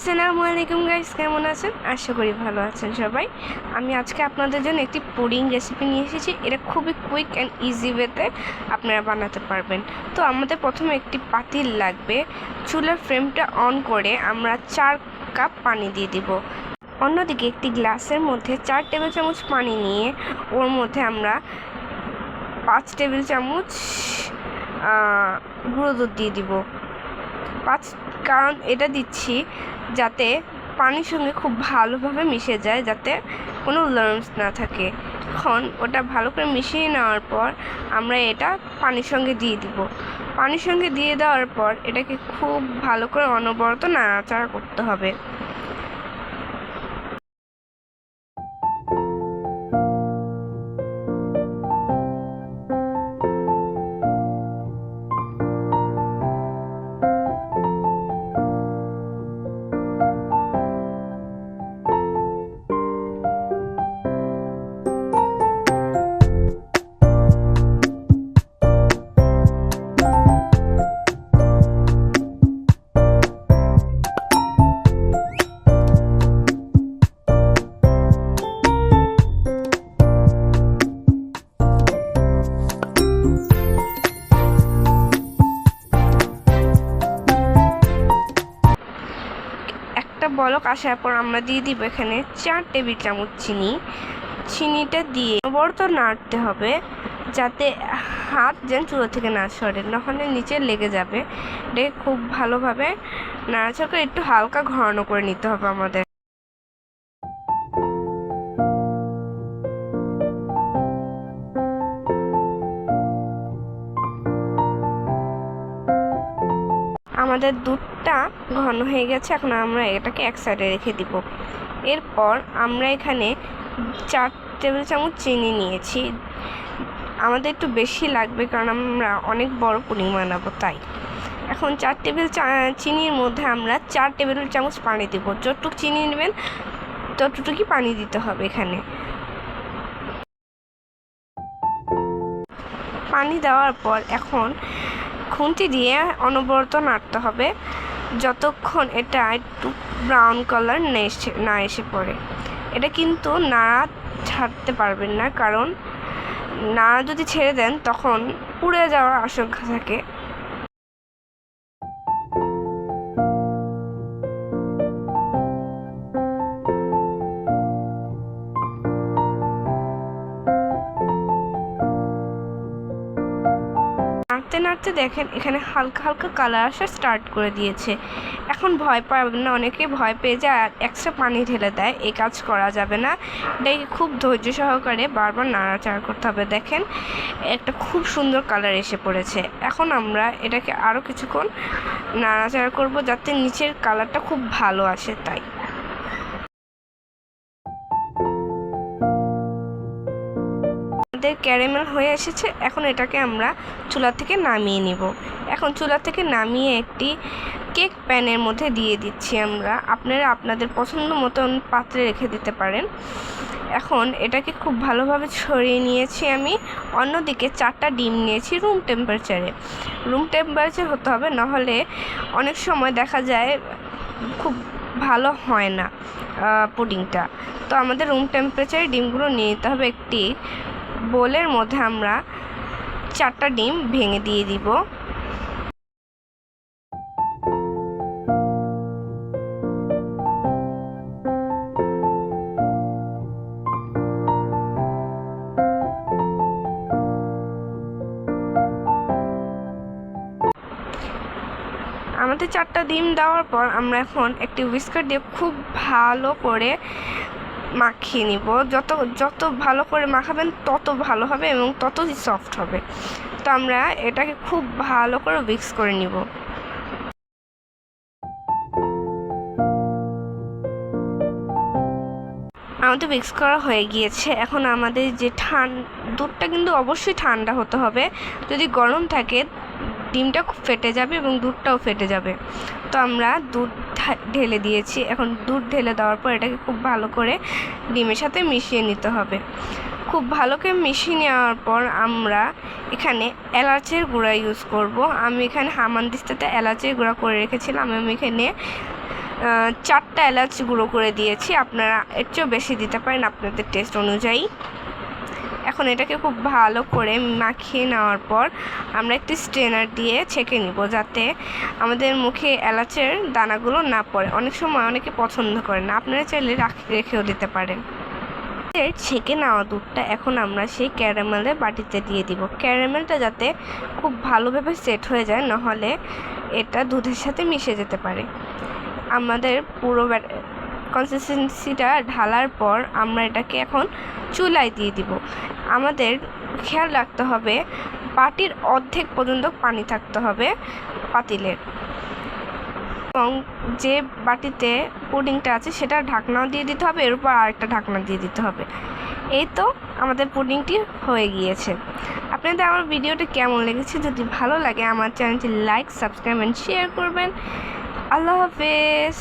আসসালামু আলাইকুম গাইস, কেমন আছেন? আশা করি ভালো আছেন সবাই। আমি আজকে আপনাদের জন্য একটি পুডিং রেসিপি নিয়ে এসেছি। এটা খুবই কুইক অ্যান্ড ইজি ওয়েতে আপনারা বানাতে পারবেন। তো আমাদের প্রথমে একটি পাতিল লাগবে। চুলার ফ্লেমটা অন করে আমরা 4 কাপ পানি দিয়ে দিব। অন্যদিকে একটি গ্লাসের মধ্যে 4 টেবিল চামচ পানি নিয়ে ওর মধ্যে আমরা 5 টেবিল চামচ গুঁড়ো দুধ দিয়ে দিব। কারণ এটা দিচ্ছি যাতে পানির সঙ্গে খুব ভালোভাবে মিশে যায়, যাতে কোনো লাম্পস না থাকে। এখন ওটা ভালো করে মিশিয়ে নেওয়ার পর আমরা এটা পানির সঙ্গে দিয়ে দিব। পানির সঙ্গে দিয়ে দেওয়ার পর এটাকে খুব ভালো করে অনবরত নাড়াচাড়া করতে হবে। একটা বলক আসার পর আমরা দিয়ে দিব এখানে 4 টেবিল চামচ চিনি। চিনিটা দিয়ে অনবরত নাড়তে হবে, যাতে হাত যেন চুলো থেকে না সরে, নাহলে নিচে লেগে যাবে। এটাকে খুব ভালোভাবে নাড়াচাড়া করে একটু হালকা ঘন করে নিতে হবে আমাদের। আমাদের দুধটা ঘন হয়ে গেছে, এখন আমরা এটাকে এক সাইডে রেখে দিব। এরপর আমরা এখানে 4 টেবিল চামচ চিনি নিয়েছি। আমাদের একটু বেশি লাগবে, কারণ আমরা অনেক বড় পুডিং বানাবো তাই। এখন 4 টেবিল চিনির মধ্যে আমরা 4 টেবিল চামচ পানি দেবো। যতটুকু চিনি নেবেন ততটুকুই পানি দিতে হবে এখানে। পানি দেওয়ার পর এখন খুন্তি দিয়ে অনবরত নাড়তে হবে যতক্ষণ এটা একটু ব্রাউন কালার না এসে পড়ে। এটা কিন্তু নাড়া ছাড়তে পারবেন না, কারণ নাড়া যদি ছেড়ে দেন তখন পুড়ে যাওয়ার আশঙ্কা থাকে। নাড়তে নাড়তে দেখেন এখানে হালকা হালকা কালার আসা স্টার্ট করে দিয়েছে। এখন ভয় পাবেন না, অনেকে ভয় পেয়ে যায় আর এক্সট্রা পানি ঢেলে দেয়। এই কাজ করা যাবে না। এটাকে খুব ধৈর্য সহকারে বারবার নাড়াচাড়া করতে হবে। দেখেন একটা খুব সুন্দর কালার এসে পড়েছে। এখন আমরা এটাকে আরও কিছুক্ষণ নাড়াচাড়া করব, যাতে নিচের কালারটা খুব ভালো আসে। তাই ক্যারামেল হয়ে এসেছে। এখন এটাকে আমরা চুলা থেকে নামিয়ে নিব। এখন চুলা থেকে নামিয়ে একটি কেক প্যানের মধ্যে দিয়ে দিচ্ছি আমরা। আপনারা আপনাদের পছন্দ মতন পাত্রে রেখে দিতে পারেন। এখন এটাকে খুব ভালোভাবে ছড়িয়ে নিয়েছি আমি। অন্যদিকে 4টা ডিম নিয়েছি রুম টেম্পারেচার হতে হবে, নাহলে অনেক সময় দেখা যায় খুব ভালো হয় না পুডিংটা। তো আমাদের রুম টেম্পারেচারে ডিমগুলো নিয়ে নিতে হবে। একটি বোলের মধ্যে আমরা 4টা ডিম ভেঙে দিয়ে দিব। আমাদের 4টা ডিম দেওয়ার পর আমরা এখন একটি হুইস্কার দিয়ে খুব ভালো করে মাখিয়ে নিব। যত ভালো করে মাখাবেন তত ভালো হবে এবং ততই সফট হবে। তো আমরা এটাকে খুব ভালো করে মিক্স করে নিব। আমাদের মিক্স করা হয়ে গিয়েছে। এখন আমাদের যে দুধটা কিন্তু অবশ্যই ঠান্ডা হতে হবে। যদি গরম থাকে ডিমটা ফেটে যাবে এবং দুধটাও ফেটে যাবে। তো আমরা দুধ ঢেলে দিয়েছি। এখন দুধ ঢেলে দেওয়ার পর এটাকে খুব ভালো করে ডিমের সাথে মিশিয়ে নিতে হবে। খুব ভালো করে মিশিয়ে নেওয়ার পর আমরা এখানে এলাচের গুঁড়া ইউজ করব। আমি এখানে হামানদিস্তাতে এলাচের গুঁড়া করে রেখেছিলাম। আমি এখানে 4টা এলাচ গুঁড়ো করে দিয়েছি, আপনারা এর চেয়েও বেশি দিতে পারেন আপনাদের টেস্ট অনুযায়ী। এখন এটাকে খুব ভালো করে মাখিয়ে নেওয়ার পর আমরা একটি স্ট্রেনার দিয়ে ছেঁকে নিব, যাতে আমাদের মুখে এলাচের দানাগুলো না পড়ে। অনেক সময় অনেকে পছন্দ করে না, আপনারা চাইলে রেখেও দিতে পারেন। ছেঁকে নেওয়া দুধটা এখন আমরা সেই ক্যারামেলের বাটিতে দিয়ে দিব। ক্যারামেলটা যাতে খুব ভালোভাবে সেট হয়ে যায়, নাহলে এটা দুধের সাথে মিশে যেতে পারে। আমাদের পুরো কনসিস্টেন্সিটা ঢালার পর আমরা এটাকে এখন চুলায় দিয়ে দিব। আমাদের খেয়াল রাখতে হবে বাটির অর্ধেক পর্যন্ত পানি থাকতে হবে পাতিলের, এবং যে বাটিতে পুডিংটা আছে সেটা ঢাকনাও দিয়ে দিতে হবে, এর উপর আরেকটা ঢাকনা দিয়ে দিতে হবে। এই তো আমাদের পুডিংটি হয়ে গিয়েছে। আপনাদের আমার ভিডিওটি কেমন লেগেছে? যদি ভালো লাগে আমার চ্যানেলটি লাইক, সাবস্ক্রাইব অ্যান্ড শেয়ার করবেন। আল্লাহ হাফেজ।